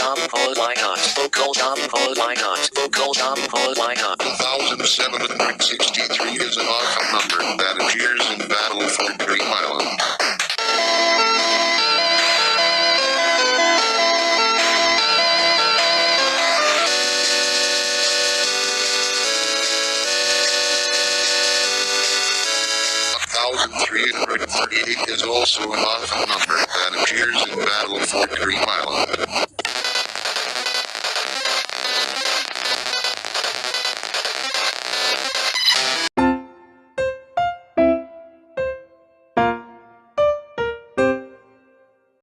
Jam Pod Icon. Vocal Jam Pod Icon. Vocal Jam Pod Icon. 1763 is an odd number that appears in Battle for Dream Island. $1,348 is also an odd number that appears in Battle for Dream Island.